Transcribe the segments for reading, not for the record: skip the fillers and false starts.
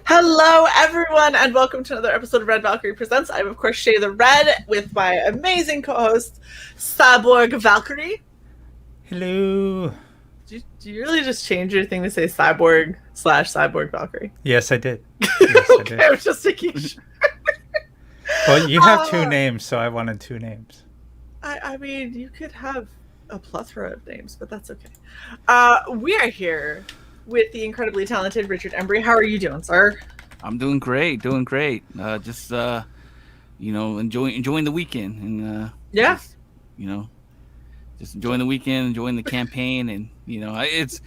Hello, everyone, and welcome to another episode of Red Valkyrie Presents. I'm, of course, Shae the Red with my amazing co-host, CY.borg Valkyrie. Hello. Do you really just change your thing to say cyborg/cyborg Valkyrie? Yes, I did. Yes, I Okay, did. I was just making sure. Well, you have two names, so I wanted two names. I mean, you could have a plethora of names, but that's okay. We are here with the incredibly talented Richard Embree. How are you doing, sir? I'm doing great, just enjoying the weekend and Yeah. just enjoying the weekend, enjoying the campaign, and it's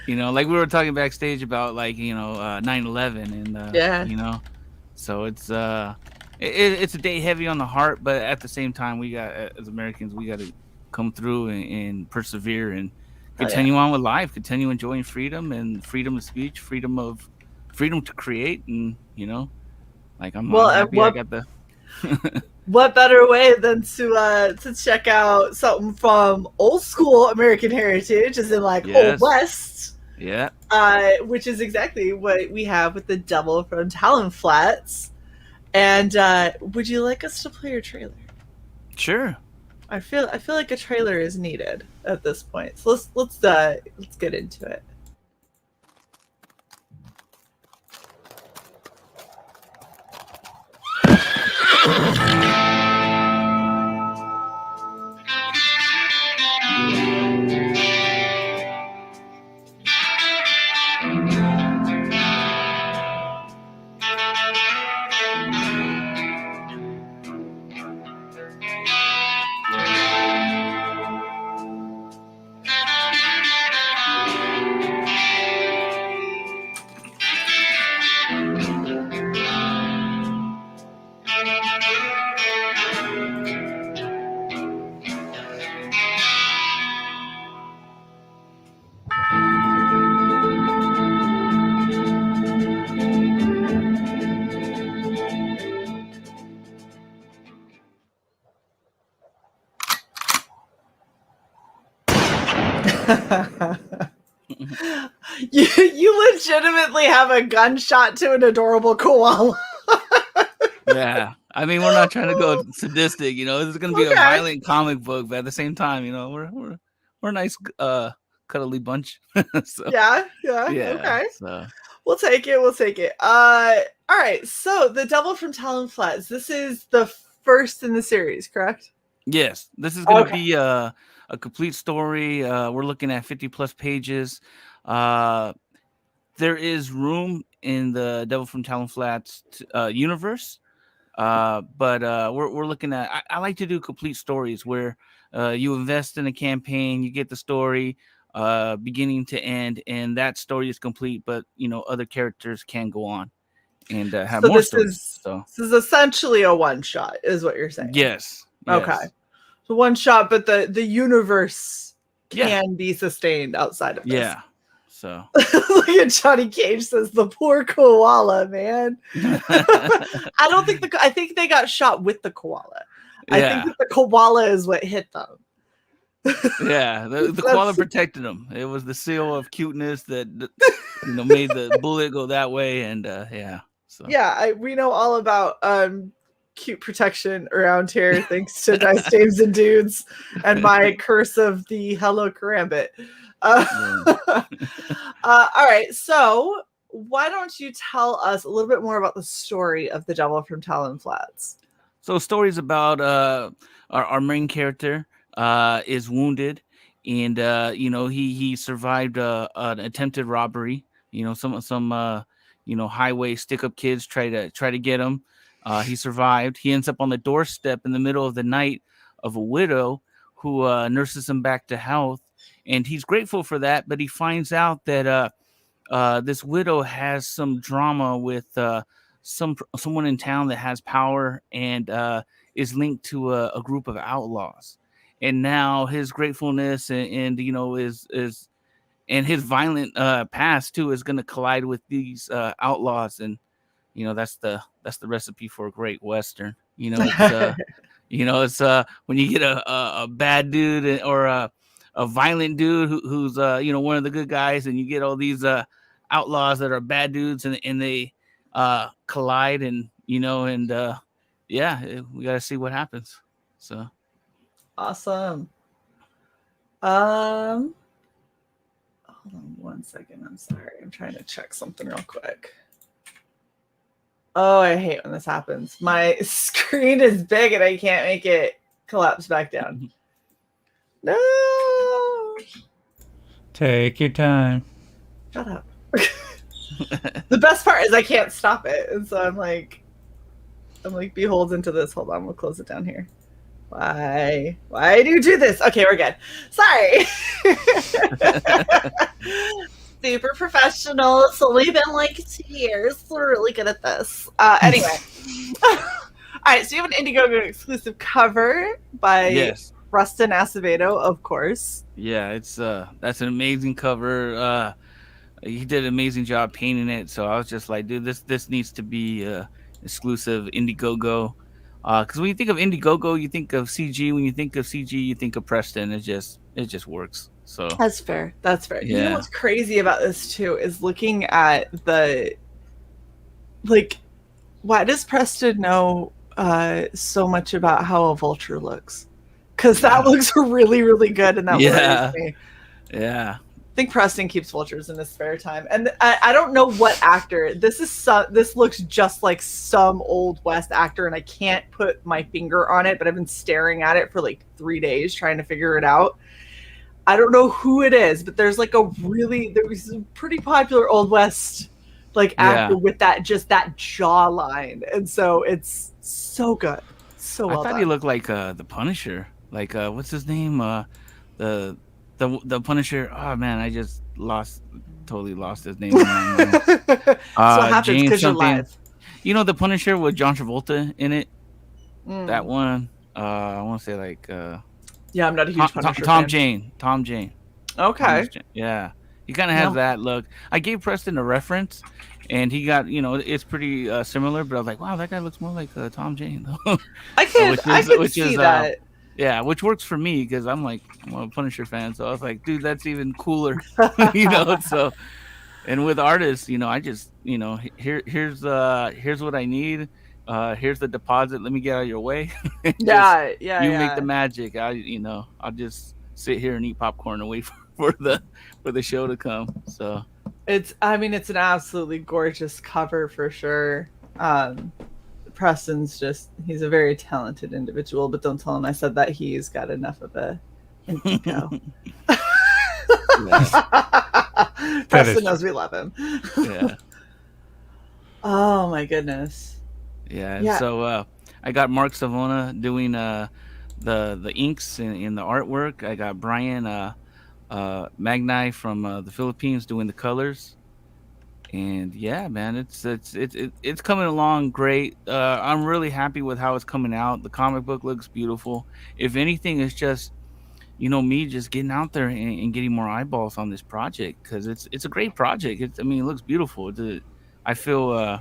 like we were talking backstage about 9/11 and Yeah. So it's a day heavy on the heart, but at the same time we got, as Americans, we got to come through and persevere and continue on with life, continue enjoying freedom and freedom of speech, freedom to create, and I'm happy I got the what better way than to check out something from old school American heritage, as in Old West. Yeah. Which is exactly what we have with the Devil from Talonflats. And would you like us to play your trailer? Sure. I feel like a trailer is needed at this point. So let's get into it. you legitimately have a gunshot to an adorable koala. Yeah, I mean, we're not trying to go sadistic, this is going to be a violent comic book, but at the same time, we're a nice cuddly bunch. So, yeah, okay, so we'll take it. All right, so the Devil from Talonflats, this is the first in the series, correct? Yes, this is going to be a complete story. We're looking at 50 plus pages. There is room in the Devil from Talonflats universe, but we're looking at. I like to do complete stories where you invest in a campaign, you get the story beginning to end, and that story is complete. But other characters can go on and have more stories. This is essentially a one shot, is what you're saying. Yes. Okay. So one shot, but the universe can be sustained outside of this. Yeah. So look at Johnny Cage says the poor koala, man. I think they got shot with the koala. I think that the koala is what hit them. Yeah, the koala protected them. It was the seal of cuteness that made the bullet go that way, and So we know all about cute protection around here, thanks to Dice James and Dudes and my curse of the Hello Karambit. All right, so why don't you tell us a little bit more about the story of the Devil from Talonflats? So, stories about our main character is wounded, and he survived an attempted robbery. Some highway stick-up kids try to get him. He survived. He ends up on the doorstep in the middle of the night of a widow who nurses him back to health. And he's grateful for that, but he finds out that this widow has some drama with someone in town that has power and is linked to a group of outlaws. And now his gratefulness and is and his violent past too is going to collide with these outlaws, and that's the recipe for a great Western. It's when you get a bad dude or a violent dude who's one of the good guys, and you get all these outlaws that are bad dudes, and they collide, and yeah, we gotta see what happens. So Awesome. Hold on 1 second. I'm sorry. I'm trying to check something real quick. Oh, I hate when this happens. My screen is big and I can't make it collapse back down. No. Take your time. Shut up. The best part is I can't stop it. And so I'm like beholden to this. Hold on, we'll close it down here. Why do you do this? Okay, we're good. Sorry. Super professional. It's only been like 2 years. We're really good at this. Anyway. All right, so you have an Indiegogo exclusive cover by Rustin Acevedo, of course. Yeah, it's that's an amazing cover. He did an amazing job painting it. So I was just like, dude, this needs to be exclusive Indiegogo. Because when you think of Indiegogo, you think of CG. When you think of CG, you think of Preston. It just works. So that's fair. That's fair. Yeah. You know what's crazy about this too is looking at the why does Preston know so much about how a vulture looks? Because that looks really, really good, and that worries me. Yeah. I think Preston keeps vultures in his spare time, and I don't know what actor this is. This looks just like some old West actor, and I can't put my finger on it. But I've been staring at it for like 3 days trying to figure it out. I don't know who it is, but there was a pretty popular old West actor with that jawline, and so it's so good, so well I thought done. he looked like the Punisher. Like what's his name? The Punisher. Oh man, I just totally lost his name. So what happens because you're live. You know the Punisher with John Travolta in it. That one. I want to say yeah, I'm not a huge Punisher Tom fan. Jane. Tom Jane. Okay. Yeah, he kind of has that look. I gave Preston a reference, and he got it's pretty similar. But I was like, wow, that guy looks more like Tom Jane. I could see that. Yeah, which works for me because I'm a Punisher fan, so I was like, dude, that's even cooler, So, and with artists, I just, here's what I need. Here's the deposit. Let me get out of your way. You make the magic. I'll just sit here and eat popcorn and wait for the show to come. So, it's an absolutely gorgeous cover for sure. Preston's he's a very talented individual, but don't tell him I said that. He's got enough of an ego. Preston knows we love him. Yeah. Oh my goodness. Yeah. So I got Mark Savona doing the inks in the artwork. I got Brian Magnai from the Philippines doing the colors. And yeah, man, it's coming along great. I'm really happy with how it's coming out. The comic book looks beautiful. If anything, it's just me just getting out there and getting more eyeballs on this project because it's a great project. It looks beautiful. I feel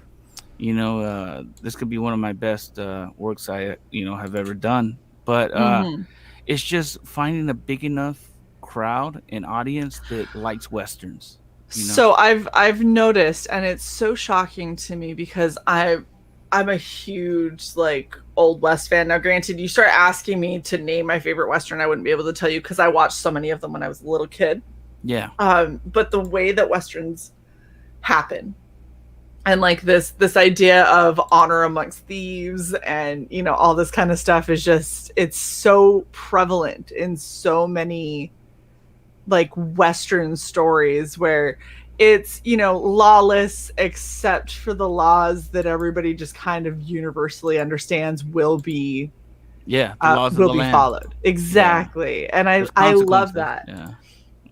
this could be one of my best works I have ever done. But it's just finding a big enough crowd and audience that likes Westerns. So I've noticed, and it's so shocking to me because I'm a huge old West fan. Now, granted, you start asking me to name my favorite Western, I wouldn't be able to tell you because I watched so many of them when I was a little kid. Yeah. But the way that Westerns happen, and this idea of honor amongst thieves, and all this kind of stuff is it's so prevalent in so many Western stories where it's lawless except for the laws that everybody just kind of universally understands will be the laws will be followed exactly. And I love that.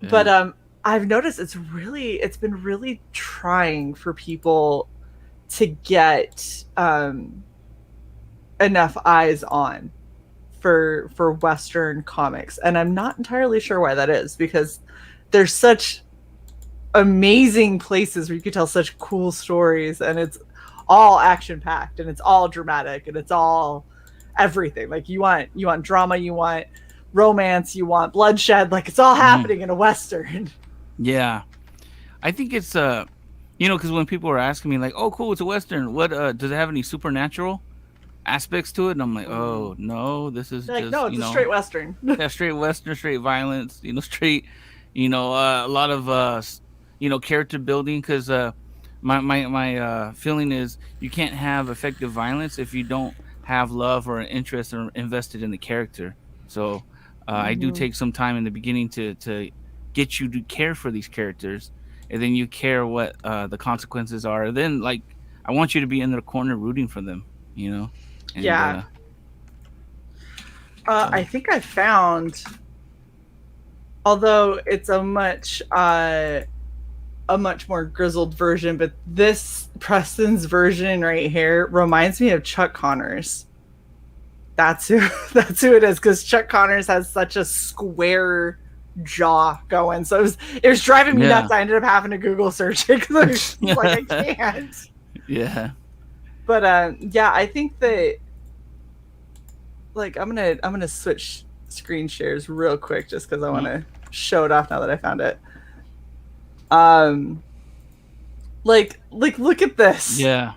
But I've noticed it's been really trying for people to get enough eyes on for Western comics, and I'm not entirely sure why that is because there's such amazing places where you could tell such cool stories, and it's all action packed, and it's all dramatic, and it's all everything. You want drama, you want romance, you want bloodshed. It's all happening in a Western. Yeah, I think it's because when people were asking me like, "Oh, cool, it's a Western. What does it have any supernatural aspects to it?" And I'm like, "Oh no, this is They're like, just no, it's a straight Western. yeah, straight Western, straight violence. Straight, a lot of character building because my feeling is you can't have effective violence if you don't have love or interest or invested in the character. So I do take some time in the beginning to get you to care for these characters, and then you care what the consequences are. Then like I want you to be in their corner rooting for them, And, Yeah. I think I found, although it's a much more grizzled version, but this Preston's version right here reminds me of Chuck Connors. That's who it is, because Chuck Connors has such a square jaw going. So it was driving me nuts. I ended up having to Google search it because I was like, I can't. Yeah. But I think that like I'm gonna switch screen shares real quick just because I want to show it off now that I found it. Like look at this. Yeah.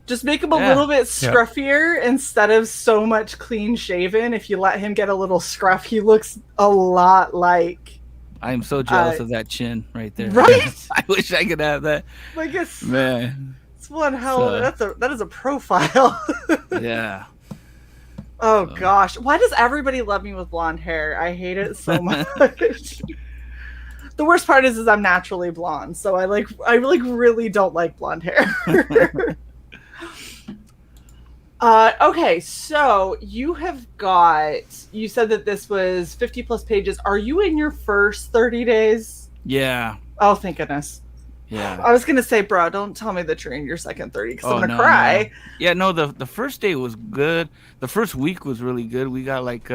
Just make him a little bit scruffier instead of so much clean shaven. If you let him get a little scruff, he looks a lot like. I am so jealous of that chin right there. Right? I wish I could have that. Like it's man. It's one hell of that is a profile. Yeah. Oh gosh. Why does everybody love me with blonde hair? I hate it so much. The worst part is I'm naturally blonde, so I really don't like blonde hair. Okay, so you said that this was 50 plus pages. Are you in your first 30 days? Yeah. Oh, thank goodness. Yeah. I was going to say, bro, don't tell me that you're in your second 30 because I'm going to cry. No. Yeah, no, the first day was good. The first week was really good. We got like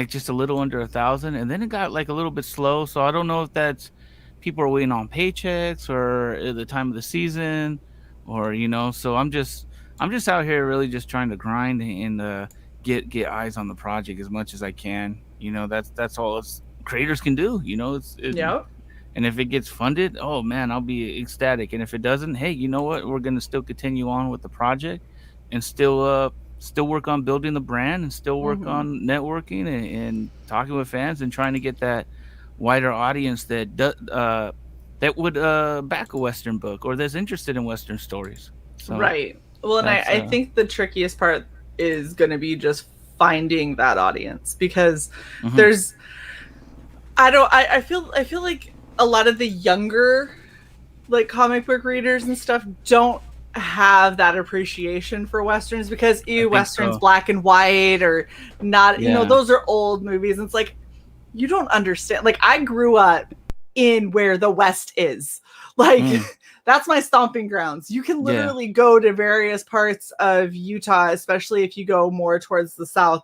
just a little under 1,000, and then it got like a little bit slow. So I don't know if that's people are waiting on paychecks or the time of the season or, so I'm just out here really just trying to grind and get eyes on the project as much as I can. That's all creators can do. Yep. And if it gets funded, oh man, I'll be ecstatic. And if it doesn't, hey, you know what? We're gonna still continue on with the project and still work on building the brand and still work on networking and talking with fans and trying to get that wider audience that would back a Western book or that's interested in Western stories. So, right. Well, and I think the trickiest part is going to be just finding that audience because I feel like a lot of the younger like comic book readers and stuff don't have that appreciation for Westerns because Westerns black and white or not, those are old movies. And it's like, you don't understand. Like I grew up in where the West is like, that's my stomping grounds. You can literally go to various parts of Utah, especially if you go more towards the south,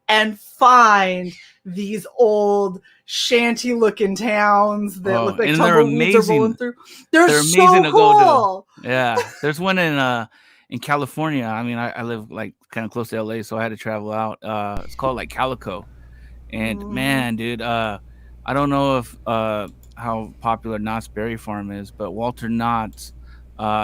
and find these old shanty-looking towns that look like tumbleweeds are rolling through. They're so amazing cool. Yeah, there's one in California. I mean, I live like kind of close to LA, so I had to travel out. It's called like Calico, and man, dude, I don't know if how popular Knott's Berry Farm is, but Walter Knott,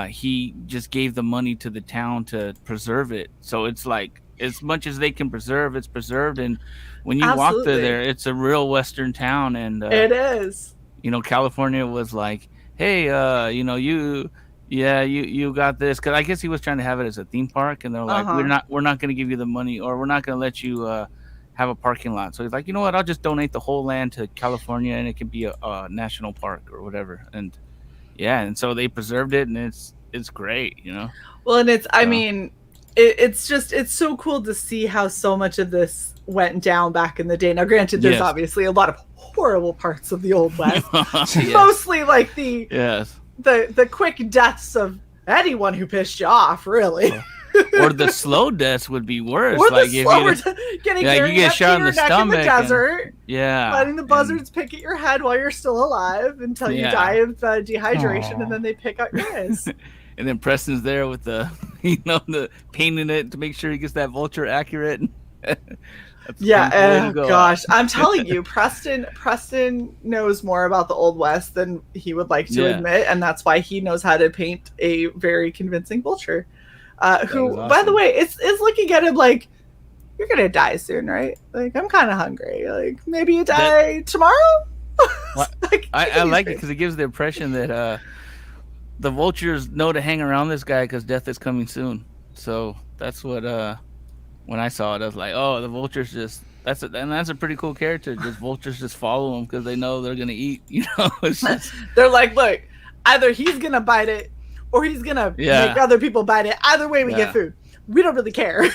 he just gave the money to the town to preserve it. So it's like as much as they can preserve, it's preserved. And when you walk through there, it's a real Western town. And it is. California was like, hey, you got this, because I guess he was trying to have it as a theme park, and they're like, we're not going to give you the money, or we're not going to let you have a parking lot. So he's like, you know what, I'll just donate the whole land to California and it can be a national park or whatever. And and so they preserved it, and it's great, Well, and I mean, it's so cool to see how so much of this went down back in the day. Now granted, there's obviously a lot of horrible parts of the Old West, mostly like the quick deaths of anyone who pissed you off, really. Or the slow deaths would be worse. Or like the slower getting you get shot in the stomach in the desert. Letting the buzzards pick at your head while you're still alive until you die of dehydration, and then they pick out your eyes. And then Preston's there with the painting it to make sure he gets that vulture accurate. Yeah, way to go gosh, out. I'm telling you, Preston knows more about the Old West than he would like to admit, and that's why he knows how to paint a very convincing vulture. Who, awesome. by the way, is looking at him like, you're gonna die soon, right? Like, I'm kind of hungry. Like, maybe you die tomorrow. Like, I like it because it gives the impression that the vultures know to hang around this guy because death is coming soon. So that's what when I saw it, I was like, oh, the vultures just that's a pretty cool character. Just vultures just follow him because they know they're gonna eat. It's just, they're like, look, either he's gonna bite it or he's gonna make other people bite it. Either way, we get food. We don't really care. It's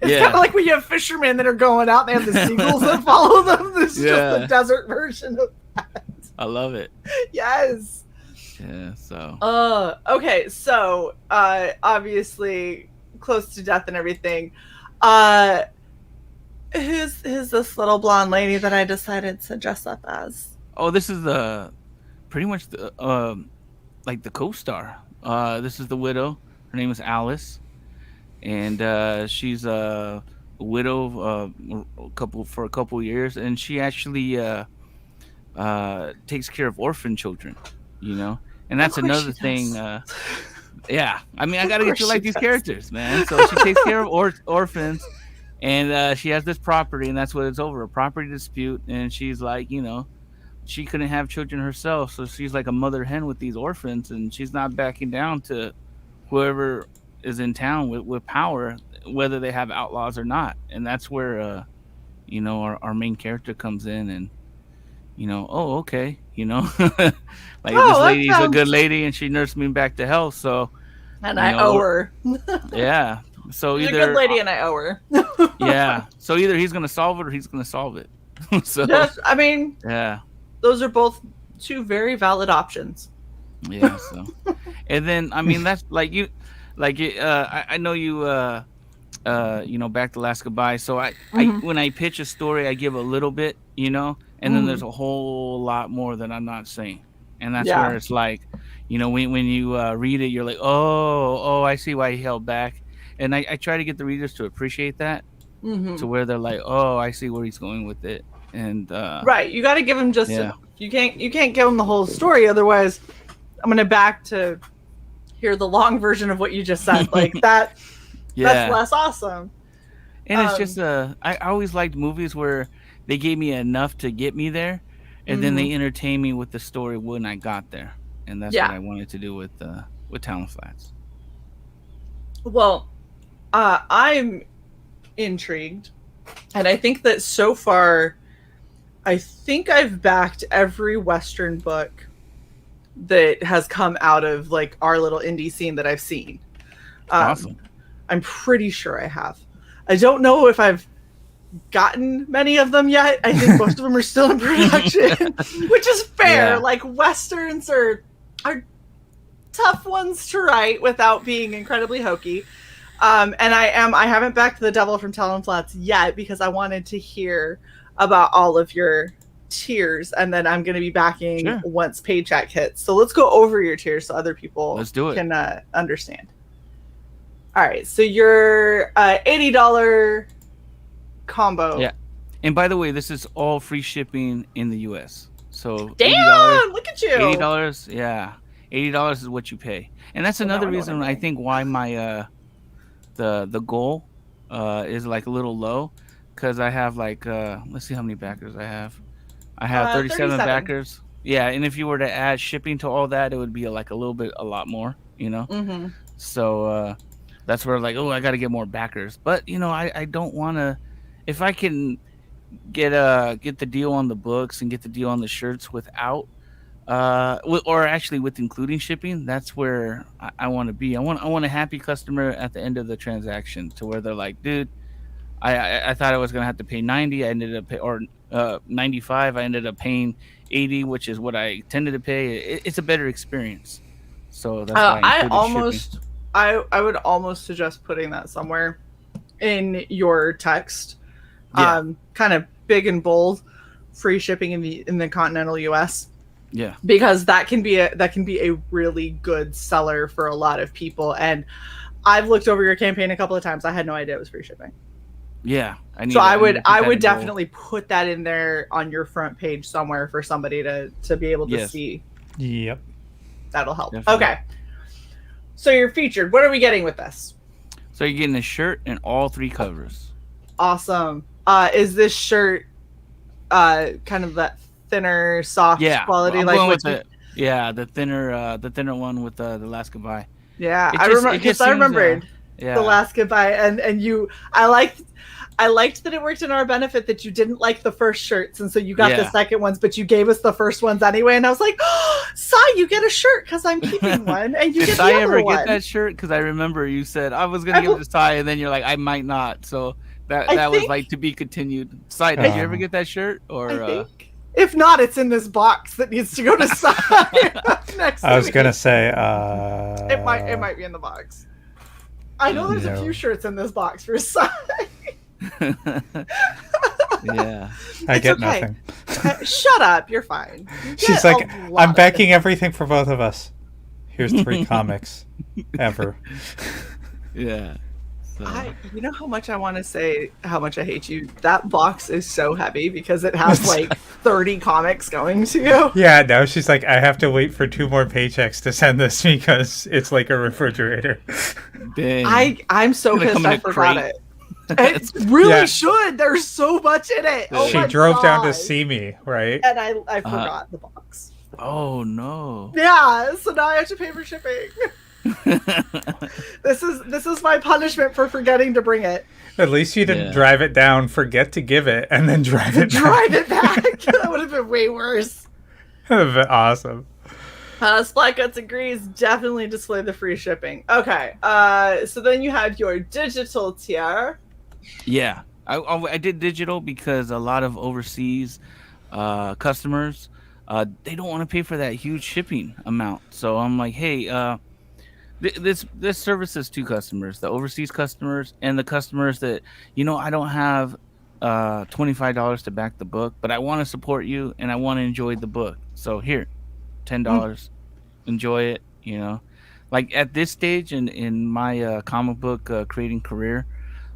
kind of like when you have fishermen that are going out and they have the seagulls that follow them. This is just the desert version of that. I love it. Yes. Yeah. So. Okay. So, obviously, close to death and everything. Who's this little blonde lady that I decided to dress up as? Oh, this is pretty much the like the co-star. This is the widow. Her name is Alice, and she's a widow for a couple years, and she actually takes care of orphan children. And that's another thing. Yeah, I mean, I gotta get you like these characters, man. So she takes care of orphans, and she has this property, and that's what it's over, a property dispute. And she's like, she couldn't have children herself, so she's like a mother hen with these orphans, and she's not backing down to whoever is in town with power, whether they have outlaws or not. And that's where our main character comes in, and oh, okay, like this lady's a good lady and she nursed me back to health, so I owe her. Yeah, so she's either a good lady and I owe her. Yeah, so either he's gonna solve it or he's gonna solve it. So yes, I mean, yeah, those are both two very valid options. Yeah. So and then I mean, that's like you I know you back to last goodbye, so I when I pitch a story I give a little bit, and then there's a whole lot more that I'm not saying, and that's where it's like, when you read it, you're like, oh, I see why he held back, and I try to get the readers to appreciate that, to where they're like, oh, I see where he's going with it, and right, you got to give him just you can't give him the whole story, otherwise I'm gonna back to hear the long version of what you just said, like that. That's less awesome. And it's just I always liked movies where they gave me enough to get me there, and then they entertain me with the story when I got there, and that's what I wanted to do with Talonflats. Well, I'm intrigued, and I think that so far, I think I've backed every Western book that has come out of like our little indie scene that I've seen. Awesome. I'm pretty sure I have. I don't know if I've gotten many of them yet. I think most of them are still in production, which is fair. Yeah. Like Westerns are tough ones to write without being incredibly hokey. And I haven't backed The Devil from Talonflats yet because I wanted to hear about all of your tiers, and then I'm going to be backing once paycheck hits. So let's go over your tiers so other people can understand. All right, so your $80 combo. Yeah, and by the way, this is all free shipping in the U.S. So damn, look at you. $80, yeah, $80 is what you pay, and that's another reason I think why my the goal is like a little low, because I have like let's see how many backers I have. I have 37 backers. Yeah, and if you were to add shipping to all that, it would be a lot more. So. That's where like, oh, I got to get more backers. But, I don't want to, if I can get the deal on the books and get the deal on the shirts without, or actually with including shipping, that's where I want to be. I want a happy customer at the end of the transaction, to where they're like, dude, I thought I was going to have to pay 90. I ended up or 95. I ended up paying 80, which is what I tended to pay. It's a better experience. So that's why I would almost suggest putting that somewhere in your text, kind of big and bold, free shipping in the continental US. Yeah, because that can be a really good seller for a lot of people. And I've looked over your campaign a couple of times. I had no idea it was free shipping. Yeah, So I would definitely put that in there on your front page somewhere for somebody to be able to see. Yep. That'll help. Definitely. Okay. So you're featured. What are we getting with this? So you're getting a shirt and all 3 covers. Awesome. Is this shirt kind of that thinner, soft quality? I'm like going with the thinner one with the last goodbye. Yeah, I remembered the last goodbye, and you. I liked that it worked in our benefit that you didn't like the first shirts, and so you got the second ones, but you gave us the first ones anyway. And I was like, oh, Sai, you get a shirt because I'm keeping one, and you get the other one. Did I ever get that shirt? Because I remember you said I was going to give it to Sai, and then you're like, I might not. So that was like to be continued. Sai, did you ever get that shirt? Or I think. If not, it's in this box that needs to go to Sai next. I was going to say it might be in the box. I know there's a few shirts in this box for Sai. Yeah, I get nothing. Shut up, you're fine. She's like, I'm backing everything for both of us. Here's 3 comics ever. Yeah. So. You know how much I want to say how much I hate you? That box is so heavy because it has like 30 comics going to you. Yeah, no, she's like, I have to wait for 2 more paychecks to send this because it's like a refrigerator. Dang. I'm so pissed I forgot it. It really should. There's so much in it. Oh she drove down to see me, right? And I forgot the box. Oh no. Yeah, so now I have to pay for shipping. This is my punishment for forgetting to bring it. At least you didn't drive it down, forget to give it, and then drive it back. That would have been way worse. That would have been awesome. Splat Guts agrees. Definitely display the free shipping. Okay. So then you have your digital tier. Yeah, I did digital because a lot of overseas customers they don't want to pay for that huge shipping amount. So I'm like, hey, this services 2 customers: the overseas customers and the customers that I don't have $25 to back the book, but I want to support you and I want to enjoy the book. So here, $10, enjoy it. Like at this stage in my comic book creating career,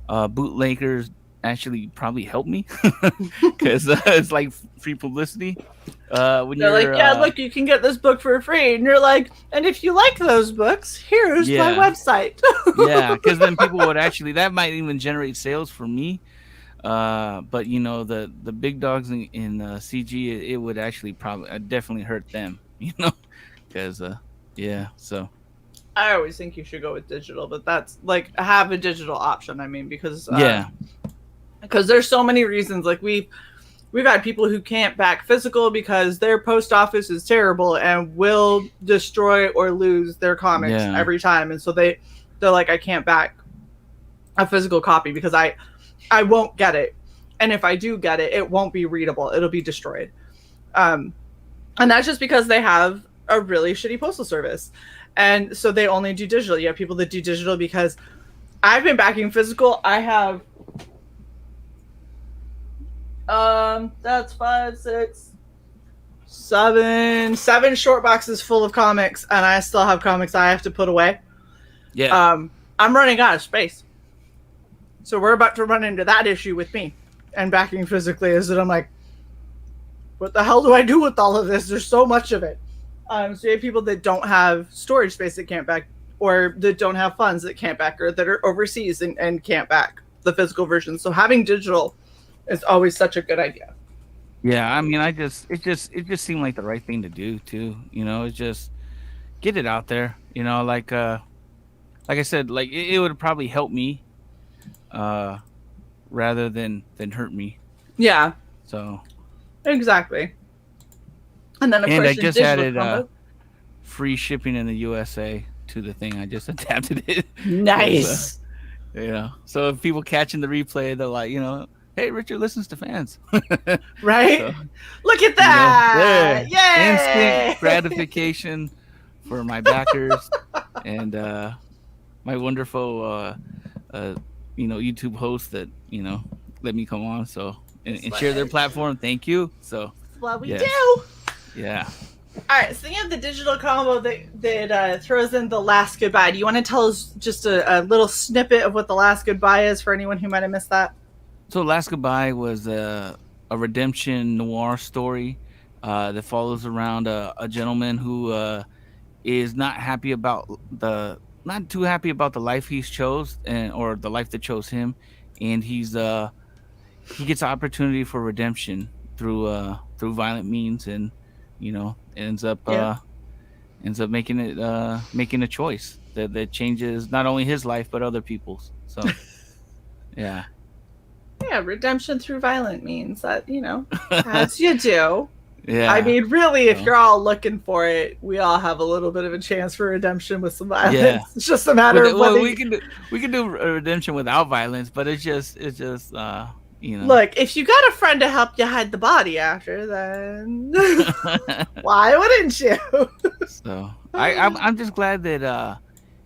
bootleggers actually probably help me because it's like free publicity. When they're like, look, you can get this book for free, and you're like, and if you like those books, here's my website. Yeah, because then people would actually, that might even generate sales for me. But the big dogs in CG, it would actually definitely hurt them, because so. I always think you should go with digital, but that's like have a digital option. I mean, because there's so many reasons. Like we've had people who can't back physical because their post office is terrible and will destroy or lose their comics every time, and so they're like, I can't back a physical copy because I won't get it, and if I do get it, it won't be readable. It'll be destroyed, and that's just because they have a really shitty postal service. And so they only do digital. You have people that do digital because I've been backing physical. I have that's 5, 6, 7 short boxes full of comics, and I still have comics I have to put away. Yeah. I'm running out of space. So we're about to run into that issue with me and backing physically, is that I'm like, what the hell do I do with all of this? There's so much of it. So you have people that don't have storage space that can't back, or that don't have funds that can't back, or that are overseas and can't back the physical version. So having digital is always such a good idea. Yeah, I mean, it just seemed like the right thing to do too. It's just get it out there. Like I said, like it would probably help me, rather than hurt me. Yeah. So. Exactly. And then, of course, I just added free shipping in the USA to the thing. I just adapted it. Nice. So if people catching the replay, they're like, hey, Richard listens to fans. Right? So, look at that. Yay! Instant gratification for my backers and my wonderful, YouTube hosts that, let me come on and share their platform. Thank you. So that's what we do. Yeah. All right, so you have the digital combo that throws in the last goodbye. Do you want to tell us just a little snippet of what the last goodbye is for anyone who might have missed that? So Last Goodbye was a redemption noir story that follows around a gentleman who is not too happy about the life he's chose and or the life that chose him, and he gets an opportunity for redemption through violent means, and Yeah. ends up making a choice that changes not only his life but other people's. So yeah. Yeah, redemption through violent means that, as you do. Yeah. I mean, really, if you're all looking for it, we all have a little bit of a chance for redemption with some violence. Yeah. It's just a matter of whether we can do redemption without violence, but it's just Look, if you got a friend to help you hide the body after, then why wouldn't you? So I'm just glad that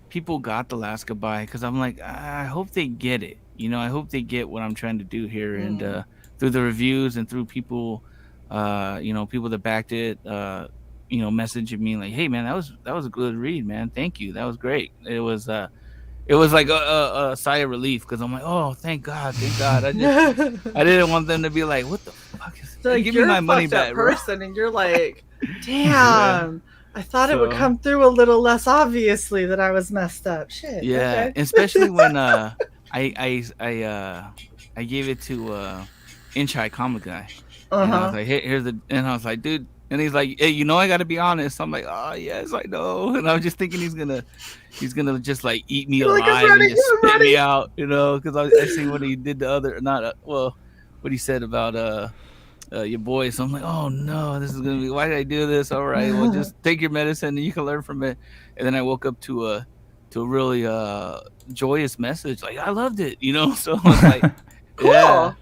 people got The Last Goodbye, because I'm like, I hope they get it. I hope they get what I'm trying to do here, and through the reviews and through people, people that backed it, messaging me like, "Hey man, that was a good read, man. Thank you. That was great." It was like a sigh of relief, because I'm like, "Oh, thank God, thank God." I didn't want them to be like, "What the fuck is like, give me my money back, person," and you're like, "Damn." I thought it would come through a little less obviously that I was messed up. Shit. Yeah, okay. especially when I gave it to Inchai Comic Guy, and I was like, "Hey, and I was like, dude," and he's like, "Hey, I got to be honest." I'm like, "Oh yes, I know," and I was just thinking he's gonna just like eat me alive and just spit me out, because I seen what he did to what he said about your boy. So I'm like, oh no, this is gonna be, why did I do this? All right, well, just take your medicine and you can learn from it. And then I woke up to a really joyous message, like, I loved it, so I was like, cool. Yeah.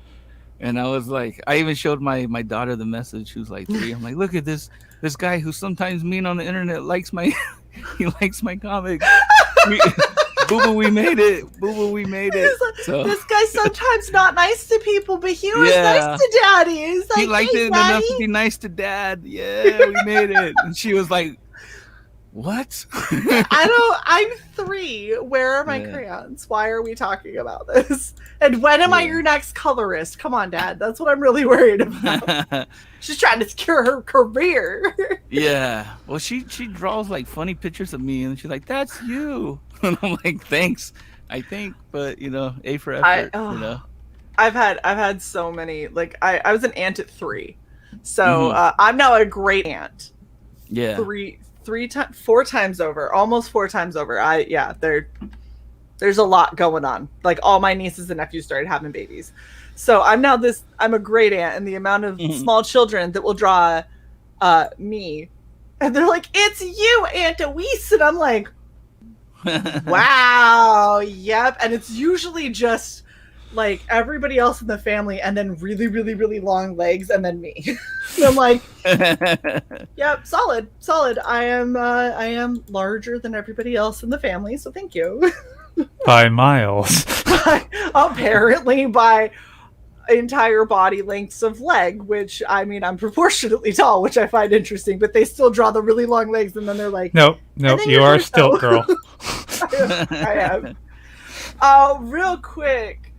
And I was like, I even showed my daughter the message, who's like 3. I'm like, look at this guy who's sometimes mean on the internet likes my he likes my comic. Boo boo, we made it. Boo boo, we made it. So this guy's sometimes not nice to people, but he was nice to Daddy. He's like, he liked it enough to be nice to Dad. Yeah, we made it. And she was like, what? I'm 3. Where are my crayons? Why are we talking about this? And when am I your next colorist? Come on, Dad. That's what I'm really worried about. She's trying to secure her career. Yeah. Well, she draws like funny pictures of me, and she's like, "That's you." And I'm like, "Thanks." I think, but A for effort. I've had so many. Like I was an aunt at 3, so I'm now a great aunt. Yeah. 4 times over, almost 4 times over. There's a lot going on. Like, all my nieces and nephews started having babies, so I'm a great aunt, and the amount of small children that will draw me, and they're like, "It's you, Aunt Awise," and I'm like, wow, yep. And it's usually just like everybody else in the family, and then really, really, really long legs, and then me. So I'm like, yep, solid. I am larger than everybody else in the family, so thank you. By miles. Apparently by entire body lengths of leg, which, I mean, I'm proportionately tall, which I find interesting, but they still draw the really long legs, and then they're like, nope, you are still girl. I am. Real quick,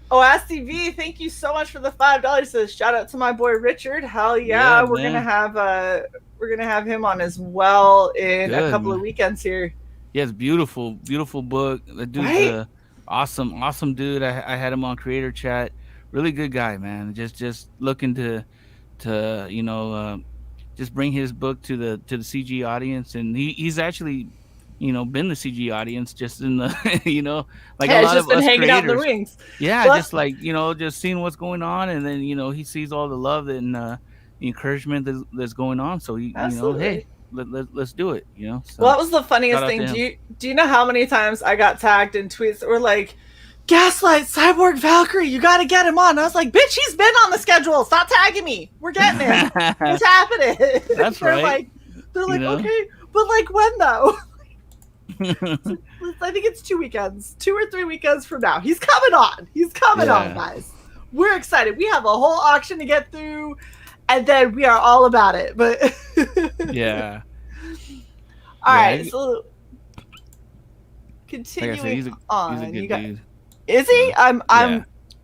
SDV, thank you so much for the $5. Says, shout out to my boy Richard. Hell yeah, we're gonna have him on as well in a couple of weekends here. Yes, beautiful book. The dude's awesome dude. I had him on Creator Chat. Really good guy, man. Just looking to just bring his book to the CG audience, and he's actually been the CG audience, just in the like a lot of us hanging creators. Out in the wings. Just like just seeing what's going on, and then he sees all the love and the encouragement that's going on. So hey, let's do it. So, well, that was the funniest thing. Do you know how many times I got tagged in tweets that were like, "Gaslight, Cyborg, Valkyrie, you got to get him on." I was like, "Bitch, he's been on the schedule. Stop tagging me. We're getting him. What's happening?" That's right. They're like, okay, but like when though? I think it's 2 weekends, 2 or 3 weekends from now. He's coming on, guys. We're excited. We have a whole auction to get through, and then we are all about it. But yeah. All right. So continuing he's a good dude. Is he?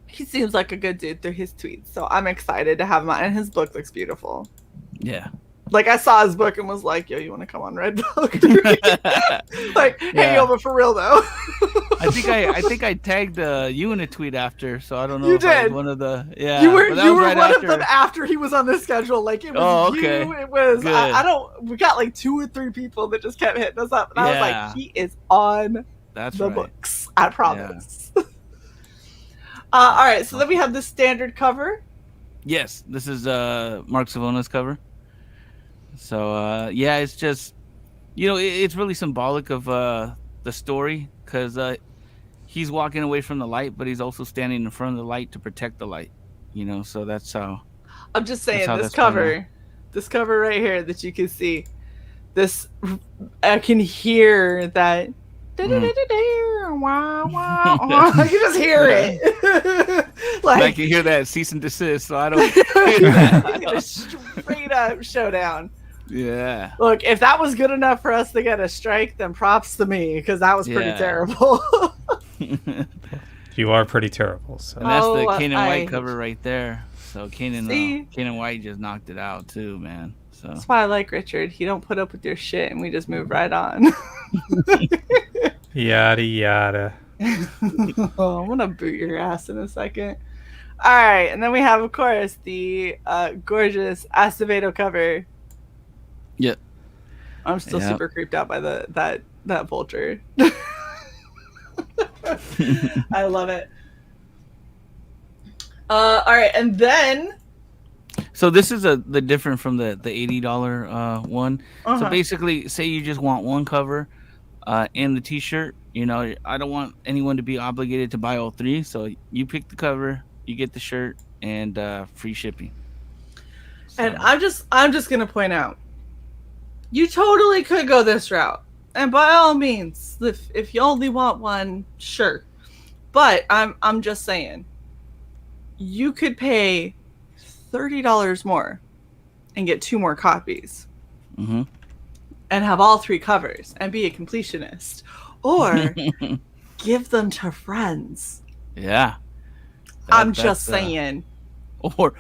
he seems like a good dude through his tweets. So I'm excited to have him on. And his book looks beautiful. Yeah. Like I saw his book and was like, "Yo, you want to come on Red Book?" Like, hey, yo, but for real though. I think I tagged you in a tweet after, so I don't know. You if I did. was one of the You were right one after. of them after he was on the schedule. Like it was okay. you. It was Good. I don't. We got like 2 or 3 people that just kept hitting us up, and I was like, he is on That's the right. books. I promise. All right, so then we have the standard cover. Yes, this is Mark Savona's cover. So yeah, it's just it's really symbolic of the story because he's walking away from the light, but he's also standing in front of the light to protect the light. So that's how. I'm just saying how this that's playing cover, this cover right here that you can see. This I can hear that. I can just hear it. I can hear that cease and desist, so I don't hear that. A straight up showdown. Yeah. Look, if that was good enough for us to get a strike, then props to me because that was pretty terrible. You are pretty terrible. So. And that's the Kanan White cover right there. So Kanan White just knocked it out too, man. So that's why I like Richard. He don't put up with your shit, and we just move right on. Yada yada. Oh, I'm gonna boot your ass in a second. All right, and then we have, of course, the gorgeous Acevedo cover. Yep. I'm still super creeped out by that vulture. I love it. All right, and then. So this is the different from the $80 one. So basically, say you just want one cover, and the T-shirt. I don't want anyone to be obligated to buy all 3. So you pick the cover, you get the shirt, and free shipping. So. And I'm just gonna point out, you totally could go this route, and by all means, if you only want one, sure. But I'm just saying, you could pay $30 more and get 2 more copies, and have all 3 covers and be a completionist, or give them to friends. Yeah, I'm just saying. Or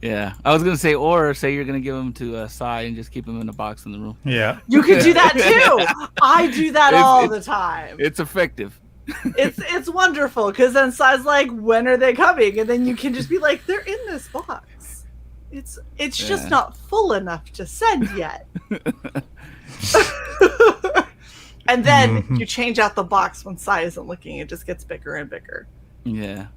yeah, I was gonna say, or say you're gonna give them to CY and just keep them in a box in the room. Yeah, you could do that too. I do that all the time. It's effective. It's wonderful because then CY's like, when are they coming? And then you can just be like, they're in this box. It's just not full enough to send yet. And then you change out the box when CY isn't looking. It just gets bigger and bigger. Yeah.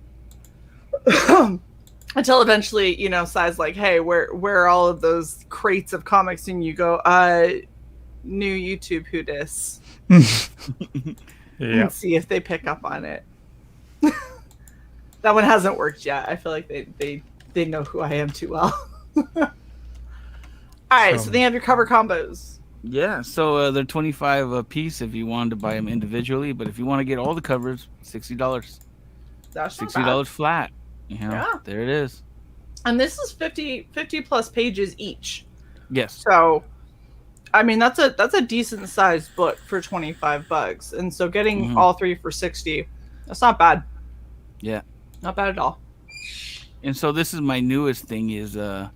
Until eventually, CY's like, hey, where are all of those crates of comics? And you go, new YouTube who dis. And see if they pick up on it. That one hasn't worked yet. I feel like they know who I am too well. All right, so they have your cover combos. Yeah, so they're $25 a piece if you wanted to buy them individually, but if you want to get all the covers, $60. That's $60 flat. There it is. And this is 50 plus pages each. Yes. So I mean, that's a decent sized book for $25, and so getting all 3 for $60, that's not bad. Yeah, not bad at all. And so this is my newest thing is the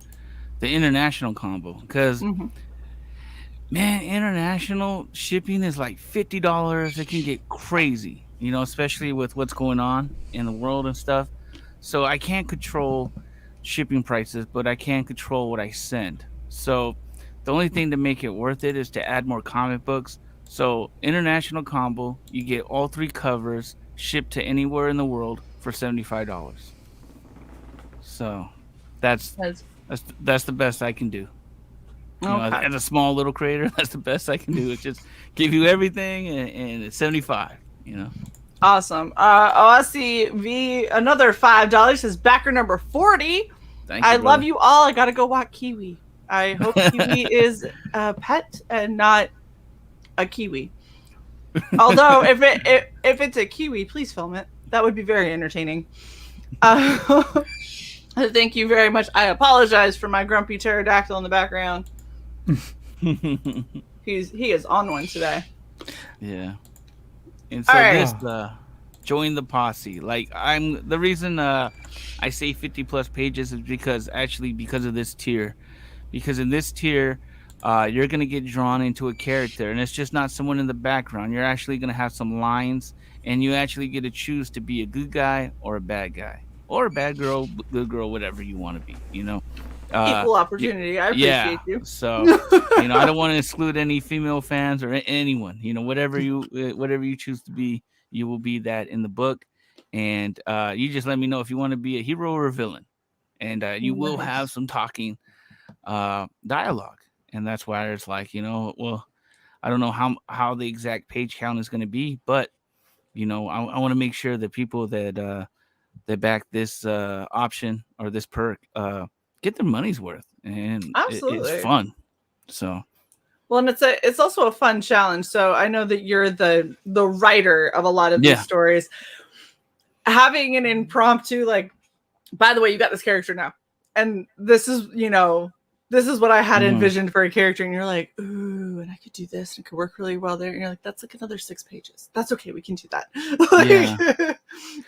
international combo because man, international shipping is like $50. It can get crazy, especially with what's going on in the world and stuff. So I can't control shipping prices, but I can control what I send. So the only thing to make it worth it is to add more comic books. So international combo, you get all 3 covers shipped to anywhere in the world for $75. So that's the best I can do. As a small little creator, that's the best I can do. Is just give you everything and it's $75. Awesome. OSC V, another $5 is backer number 40. Thank you, I love you all. I gotta go walk Kiwi. I hope Kiwi is a pet and not a kiwi. Although if it's a kiwi, please film it. That would be very entertaining. Thank you very much. I apologize for my grumpy pterodactyl in the background. He is on one today. Yeah. And so this join the posse. Like the reason I say 50 plus pages is because of this tier. Because in this tier, you're gonna get drawn into a character, and it's just not someone in the background. You're actually gonna have some lines, and you actually get to choose to be a good guy or a bad guy, or a bad girl, good girl, whatever you want to be. Equal opportunity. I appreciate you. So I don't want to exclude any female fans or anyone. Whatever you choose to be, you will be that in the book, and you just let me know if you want to be a hero or a villain, and you will have some talking dialogue, and that's why it's like well, I don't know how the exact page count is going to be, but I want to make sure that people that back this option or this perk get their money's worth, and it's fun. So well, and it's also a fun challenge. So I know that you're the writer of a lot of these stories. Having an impromptu, like, by the way, you got this character now, and this is what I had envisioned for a character, and you're like, ooh, and I could do this, and it could work really well there, and you're like, that's like another 6 pages. That's okay, we can do that.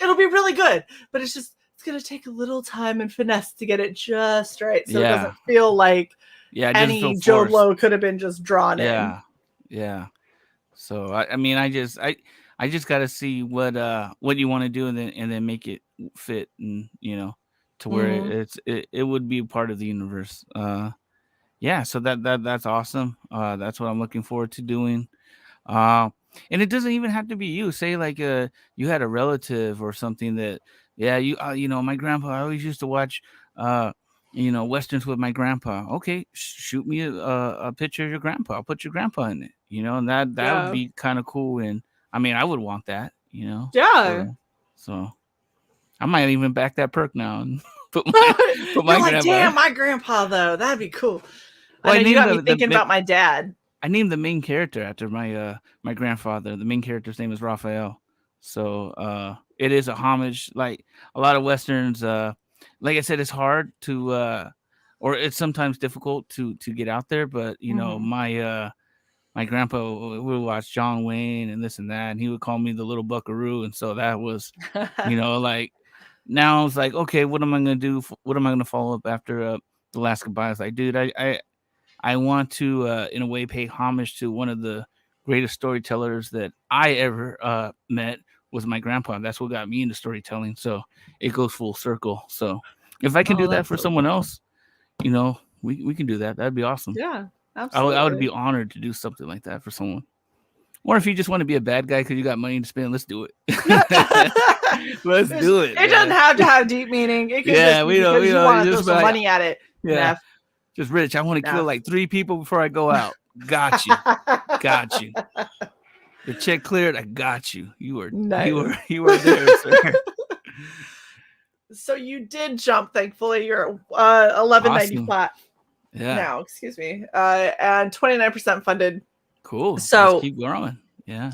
It'll be really good, but it's gonna take a little time and finesse to get it just right, so it doesn't feel like any Joe Blow could have been just drawn in. Yeah. So I just got to see what you want to do, and then make it fit, and to where it would be a part of the universe. So that's awesome. That's what I'm looking forward to doing. And it doesn't even have to be you. Say like you had a relative or something that my grandpa, I always used to watch westerns with my grandpa. Okay, shoot me a picture of your grandpa. I'll put your grandpa in it. And that would be kind of cool. And I would want that. So I might even back that perk now and put my grandpa. Damn, my grandpa though, that'd be cool. Well, I know you got me thinking about my dad. I named the main character after my grandfather. The main character's name is Raphael. So it is a homage. Like a lot of westerns, like I said, it's hard to or it's sometimes difficult to get out there. But my grandpa would watch John Wayne and this and that, and he would call me the little buckaroo, and so that was like. Now I was like, okay, what am I going to do? What am I going to follow up after The Last Goodbye? I was like, dude, I want to, in a way, pay homage to one of the greatest storytellers that I ever met was my grandpa. That's what got me into storytelling. So it goes full circle. So if I can do that for someone else, we can do that. That'd be awesome. Yeah, absolutely. I would be honored to do something like that for someone. Or if you just want to be a bad guy because you got money to spend, let's do it. Let's do it. It doesn't have to have deep meaning. It can just be because you want to throw some money at it. Yeah. Just Rich, I want to kill like 3 people before I go out. Got you. The check cleared. I got you. You were there, sir. So you did jump. Thankfully, you're 1190 flat. Yeah. Now, excuse me. And 29% funded. Cool. So let's keep growing. Yeah.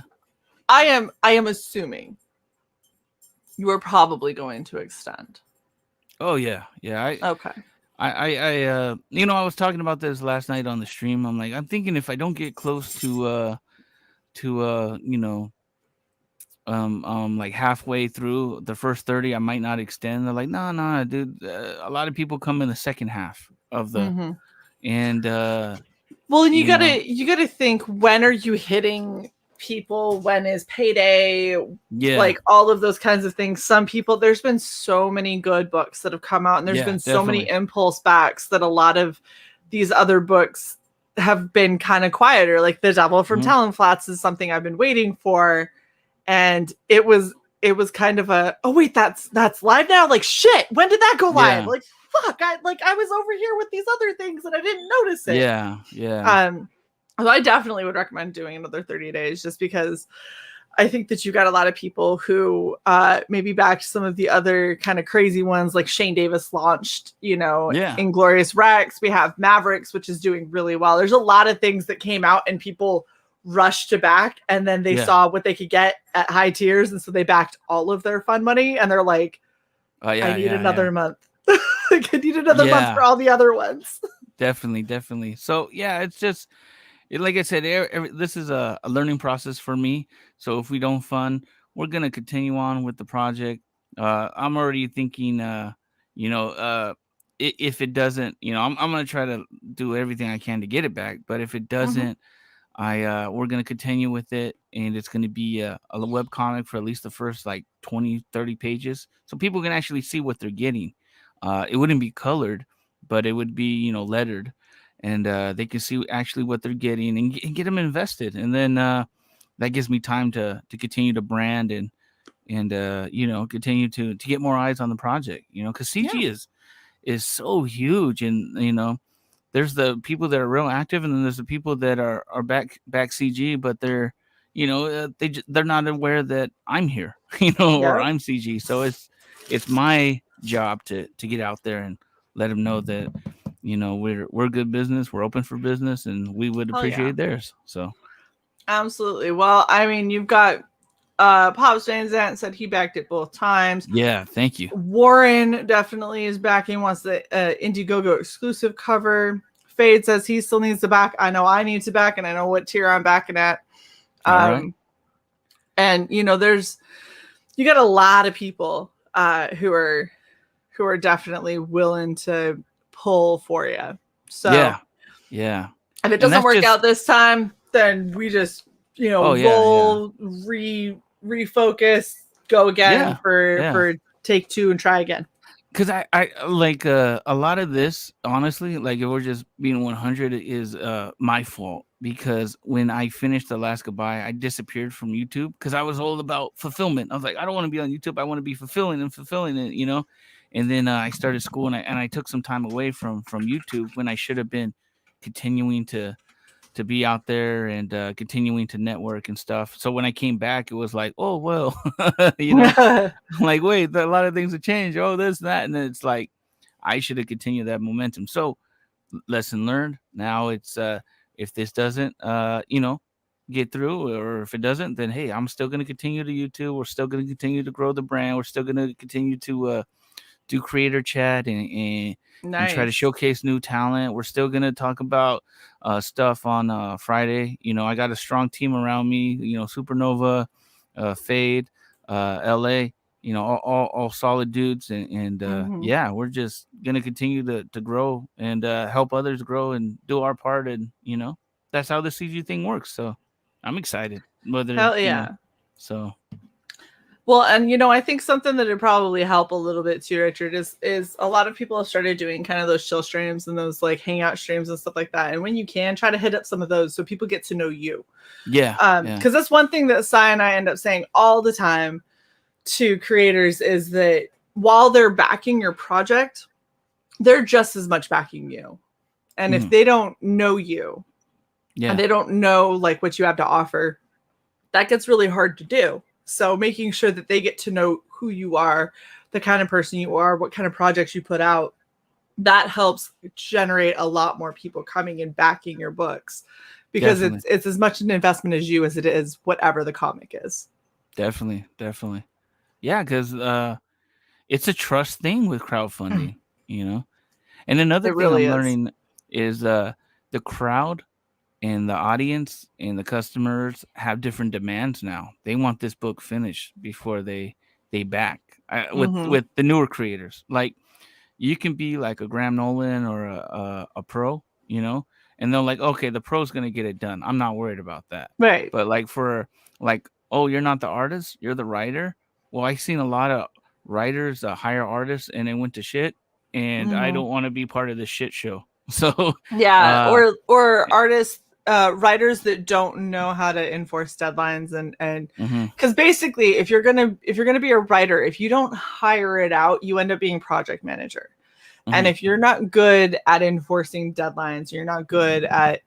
I am assuming you are probably going to extend. Oh yeah. Okay. I was talking about this last night on the stream. I'm like, I'm thinking if I don't get close to like halfway through the first 30, I might not extend. They're like, no, dude. A lot of people come in the second half of the, and well, and you gotta think, when are you hitting people? When is payday? Like all of those kinds of things. Some people, there's been so many good books that have come out, and there's been so many impulse backs that a lot of these other books have been kind of quieter. Like The Devil from Talonflats is something I've been waiting for, and it was kind of a, oh wait, that's live now. Like shit, when did that go live? Like fuck, I was over here with these other things and I didn't notice it. Yeah. So I definitely would recommend doing another 30 days, just because I think that you got a lot of people who maybe backed some of the other kind of crazy ones, like Shane Davis launched, Inglorious Rex. We have Mavericks, which is doing really well. There's a lot of things that came out and people rushed to back, and then they saw what they could get at high tiers, and so they backed all of their fund money, and they're like, I need another month. I need another month for all the other ones. Definitely. So it's just, like I said, this is a learning process for me. So if we don't fund, we're gonna continue on with the project. I'm already thinking, you know, if it doesn't, you know, I'm gonna try to do everything I can to get it back. But if it Mhm. doesn't, we're gonna continue with it, and it's gonna be a web comic for at least the first like 20, 30 pages, so people can actually see what they're getting. It wouldn't be colored, but it would be, you know, lettered, and they can see actually what they're getting and get them invested, and then that gives me time to continue to brand and you know, continue to get more eyes on the project. You know, because Yeah. CG is so huge, and you know, there's the people that are real active, and then there's the people that are back CG, but they're, you know, they're not aware that I'm here, you know, or Yep. I'm CG. So it's my job to get out there and let them know that, you know, we're good business, we're open for business, and we would Hell yeah. appreciate theirs. So Absolutely. Well, I mean, you've got Pops Van Zant said he backed it both times. yeah, thank you. Warren definitely is backing, wants the Indiegogo exclusive cover. Fade says he still needs to back. I know I need to back, and I know what tier I'm backing at. All right. And you know, you got a lot of people who are definitely willing to pull for you. So Yeah. if it And doesn't that's work just, out this time, then we just, you know, oh yeah. roll, refocus, go again Yeah. for take two and try again. Because I like a lot of this, honestly, like if we're just being 100, is my fault. Because when I finished The Last Goodbye, I disappeared from YouTube because I was all about fulfillment. I was like, I don't want to be on YouTube. I want to be fulfilling it, you know. And then I started school, and I took some time away from YouTube when I should have been continuing to be out there and continuing to network and stuff. So when I came back, it was like, oh well, you know, I'm like, wait, a lot of things have changed. Oh, this, that, and then it's like I should have continued that momentum. So lesson learned. Now it's if this doesn't you know, get through, or if it doesn't, then hey, I'm still gonna continue to YouTube. We're still gonna continue to grow the brand. We're still gonna continue to do creator chat and try to Nice. showcase new talent. We're still gonna talk about stuff on Friday. You know, I got a strong team around me. You know, Supernova, Fade, LA. You know, all solid dudes, and Mhm. yeah, we're just gonna continue to grow and help others grow and do our part, and you know, that's how the CG thing works. So I'm excited. Whether Hell you know, yeah. so Well, and you know, I think something that would probably help a little bit too, Richard, is a lot of people have started doing kind of those chill streams and those like hangout streams and stuff like that. And when you can, try to hit up some of those so people get to know you. yeah, Because that's one thing that Cy and I end up saying all the time to creators is that while they're backing your project, they're just as much backing you. And if they don't know you and they don't know like what you have to offer, that gets really hard to do. So making sure that they get to know who you are, the kind of person you are, what kind of projects you put out, that helps generate a lot more people coming and backing your books, because definitely. it's as much an investment as you as it is whatever the comic is. Definitely. Yeah, because it's a trust thing with crowdfunding, you know. And another It thing really I'm is. learning is the crowd and the audience and the customers have different demands now. They want this book finished before they back Mm-hmm. with the newer creators. Like you can be like a Graham Nolan or a pro, you know, and they're like, okay, the pro's gonna get it done. I'm not worried about that. Right. But like for like, oh, you're not the artist, you're the writer. Well, I've seen a lot of writers hire artists and they went to shit, and I Mm-hmm. don't want to be part of this shit show. So, Yeah, uh, or artists, writers that don't know how to enforce deadlines, and mhm, because basically, if you're gonna be a writer, if you don't hire it out, you end up being project manager. And mhm, if you're not good at enforcing deadlines, you're not good at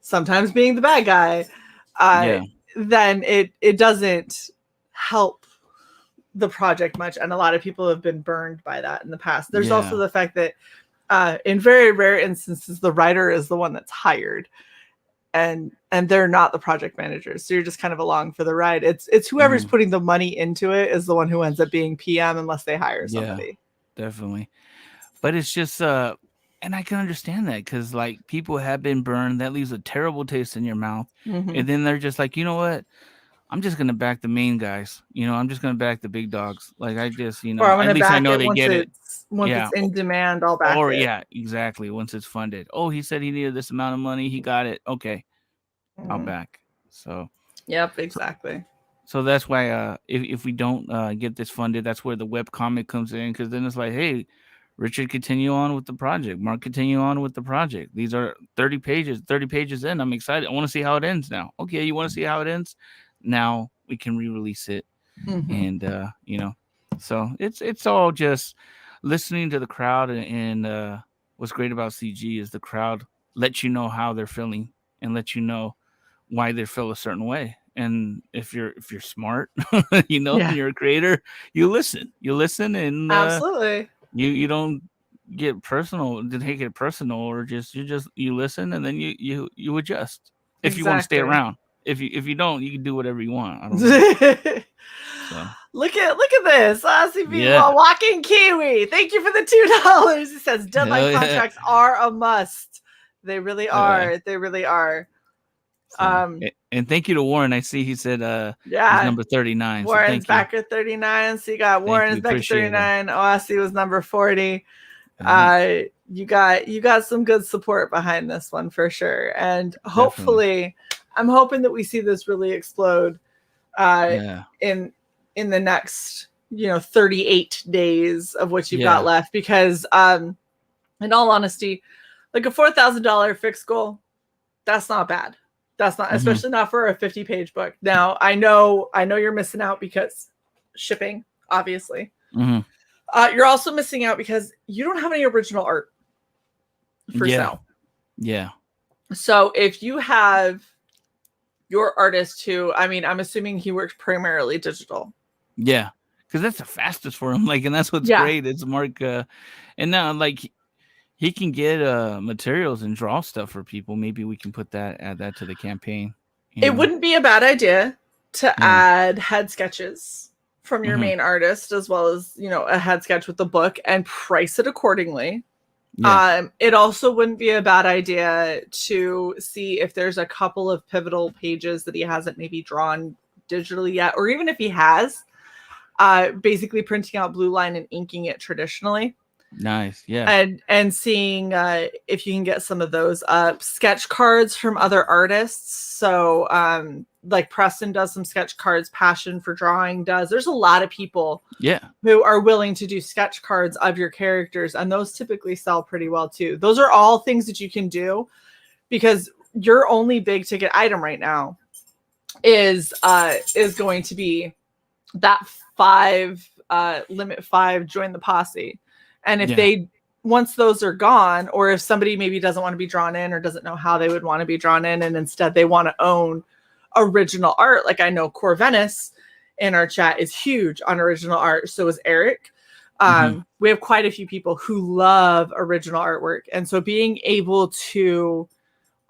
sometimes being the bad guy, uh, yeah, then it doesn't help the project much. And a lot of people have been burned by that in the past. There's also yeah, the fact that in very rare instances, the writer is the one that's hired, and they're not the project managers. So you're just kind of along for the ride. It's whoever's mhm, putting the money into it is the one who ends up being PM unless they hire yeah, somebody. definitely. But it's just and I can understand that because like people have been burned. That leaves a terrible taste in your mouth, Mm-hmm. and then they're just like, you know what? I'm just gonna back the main guys. I'm just gonna back the big dogs. Like I just, Or I'm at gonna least I back know it they get it. once Yeah. it's in demand. I'll back Or it. yeah, exactly. Once it's funded. Oh, he said he needed this amount of money. He got it. Okay, I'll back. So. Yep, exactly. So that's why if we don't get this funded, that's where the web comic comes in, because then it's like, hey, Richard, continue on with the project. Mark, continue on with the project. These are 30 pages in. I'm excited. I want to see how it ends now. Okay, you want to see how it ends? Now we can re-release it. And so it's all just listening to the crowd, and what's great about CG is the crowd lets you know how they're feeling and let you know why they feel a certain way. And if you're smart, and you're a creator, you listen, and Absolutely. you don't get personal to take it personal, or you listen, and then you adjust if you want to stay Exactly. around. If you don't, you can do whatever you want. I don't know. So Look at this. CB Yeah. Walking Kiwi. Thank you for the $2. He says deadline Hell yeah. contracts are a must. They really are. They really are. So, and thank you to Warren. I see he said he's number 39. Warren's so thank back at 39. So you got Warren's back at Appreciate it. 39. OSC was number 40. You got some good support behind this one for sure. And hopefully, I'm hoping that we see this really explode in the next 38 days of what you've got left, because in all honesty, like a $4,000 fixed goal, that's not bad. That's not, especially not for a 50-page book. Now I know you're missing out because shipping, obviously. You're also missing out because you don't have any original art for sale. Yeah. So if you have your artist who, I'm assuming he works primarily digital. Yeah, because that's the fastest for him. Like, and that's what's great. It's Mark, and now like he can get materials and draw stuff for people. Maybe we can add that to the campaign. It wouldn't be a bad idea to add head sketches from your main artist, as well as a head sketch with the book, and price it accordingly. It also wouldn't be a bad idea to see if there's a couple of pivotal pages that he hasn't maybe drawn digitally yet, or even if he has, basically printing out blue line and inking it traditionally. Nice. Yeah. And seeing if you can get some of those sketch cards from other artists. So like Preston does some sketch cards, Passion for Drawing does. There's a lot of people who are willing to do sketch cards of your characters, and those typically sell pretty well too. Those are all things that you can do, because your only big ticket item right now is going to be that limit 5 join the posse. And if once those are gone, or if somebody maybe doesn't want to be drawn in or doesn't know how they would want to be drawn in, and instead they want to own original art, like I know Core Venice in our chat is huge on original art. So is Eric. We have quite a few people who love original artwork. And so being able to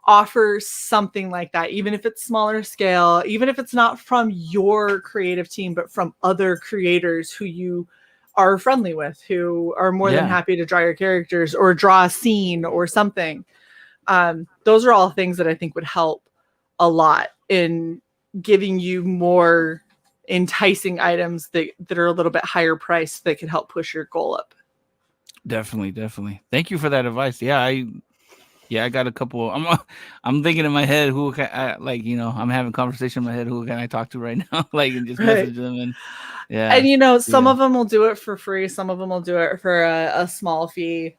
offer something like that, even if it's smaller scale, even if it's not from your creative team, but from other creators who you are friendly with, who are more than happy to draw your characters or draw a scene or something. Those are all things that I think would help a lot in giving you more enticing items that are a little bit higher priced that can help push your goal up. Definitely. Thank you for that advice. I got a couple. I'm thinking in my head who can I'm having a conversation in my head. Who can I talk to right now? Like, and just message them and. Yeah. And some of them will do it for free. Some of them will do it for a small fee,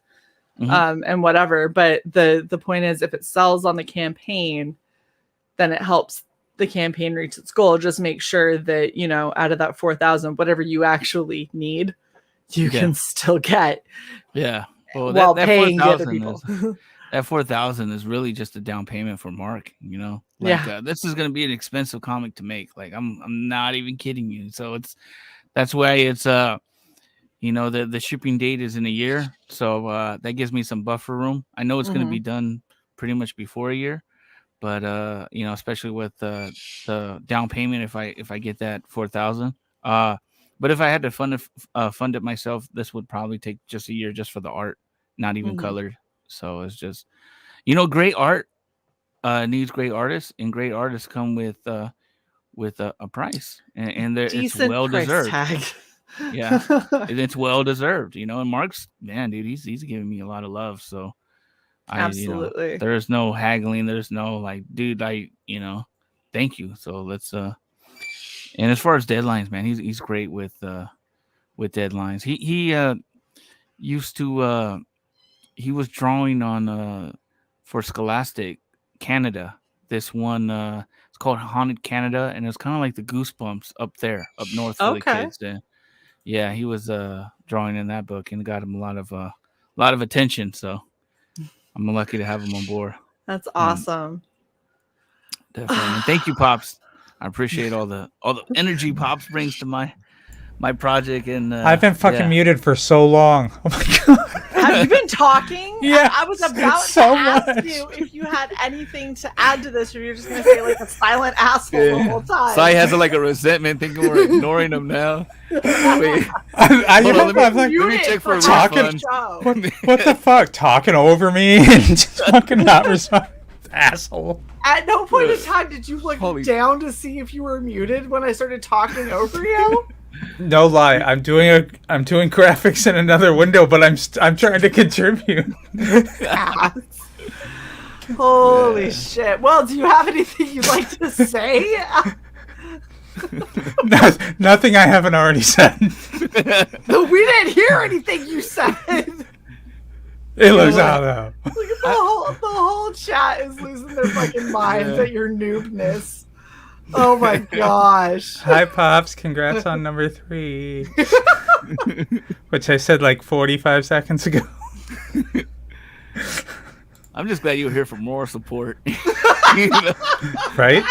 and whatever. But the point is, if it sells on the campaign, then it helps the campaign reach its goal. Just make sure that, out of that 4,000, whatever you actually need, you can still get. Yeah. Well, while that paying the other 4,000 people. That 4,000 is really just a down payment for Mark, this is going to be an expensive comic to make. Like, I'm not even kidding you. So that's why it's, the shipping date is in a year. So, that gives me some buffer room. I know it's going to be done pretty much before a year, but, especially with the down payment, if I get that 4,000, but if I had to fund it myself, this would probably take just a year just for the art, not even colored. So it's just, great art needs great artists, and great artists come with with a price, and it's Decent well price deserved. tag. Yeah, it's well deserved. And Mark's, man, dude, he's giving me a lot of love. So Absolutely. there's no haggling. There's no like, dude, thank you. So let's and as far as deadlines, man, he's great with deadlines. He used to he was drawing on for Scholastic Canada. This one it's called Haunted Canada, and it's kind of like the Goosebumps up north for the kids. Yeah, he was drawing in that book and got him a lot of attention. So I'm lucky to have him on board. That's awesome. Definitely. And thank you, Pops. I appreciate all the energy Pops brings to my project. And I've been fucking muted for so long. Oh my god. Have you been talking? Yeah. I was about to ask you if you had anything to add to this, or you're just gonna say like a silent asshole the whole time. Sai has a resentment, thinking we're ignoring him now. Wait. Let me check for a talking. refund. What the fuck? Talking over me and just fucking not responding. Asshole. At no point in time did you look down to see if you were muted when I started talking over you. No lie, I'm doing graphics in another window, but I'm trying to contribute. Holy shit! Well, do you have anything you'd like to say? Nothing I haven't already said. No, we didn't hear anything you said. It looks out though. Look at the whole chat is losing their fucking minds at your noobness. Oh my gosh. Hi Pops, congrats on number 3. Which I said like 45 seconds ago. I'm just glad you were here for more support. Right?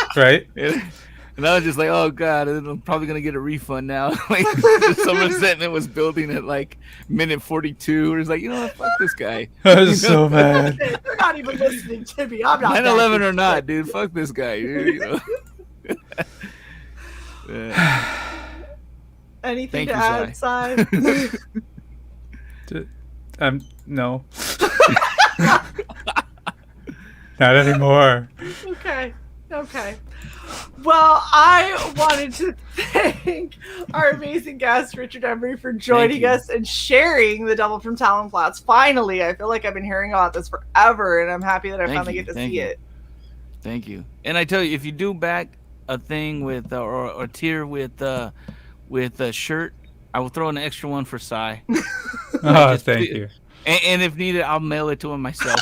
And I was just like, oh god, I'm probably gonna get a refund now. Some resentment was building at like minute 42. It was like, what, fuck this guy. That was so bad. They're not even listening to me. I'm not 9/11 or not, dude. Fuck this guy. Anything Thank to you, add, Sai? No. Not anymore. Okay. Well, I wanted to thank our amazing guest, Richard Embree, for joining us and sharing the Devil from Talonflats. Finally, I feel like I've been hearing about this forever, and I'm happy that I finally get to see it. Thank you. And I tell you, if you do back a thing with or tier with a shirt, I will throw an extra one for Sai. Thank you. And if needed, I'll mail it to him myself.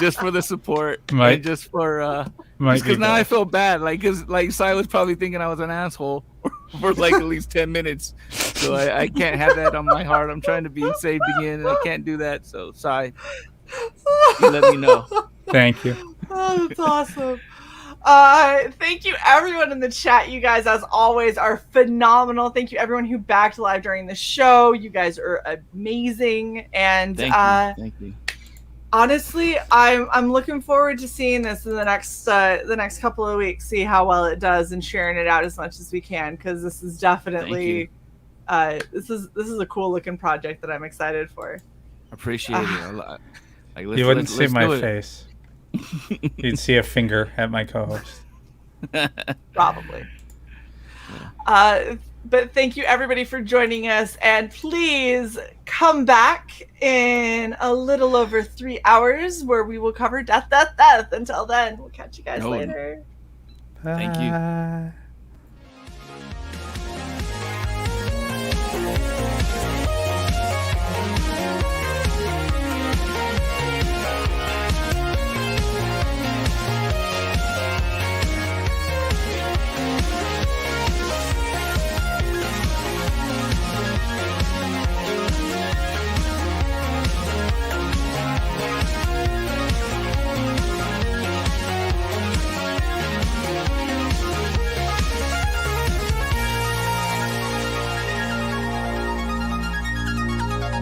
Just for the support, and just for because now I feel bad, because Sai was probably thinking I was an asshole for at least 10 minutes, so I can't have that on my heart. I'm trying to be saved again, and I can't do that. So Sai, you let me know. Thank you. Oh, that's awesome. Thank you everyone in the chat. You guys, as always, are phenomenal. Thank you everyone who backed live during the show. You guys are amazing, and thank you. Honestly, I'm looking forward to seeing this in the next couple of weeks. See how well it does, and sharing it out as much as we can, because this is definitely this is a cool looking project that I'm excited for. Appreciate it a lot. You wouldn't see my face. You'd see a finger at my co-host. Probably. But thank you everybody for joining us, and please come back in a little over 3 hours where we will cover death. Until then, we'll catch you guys later. Thank you.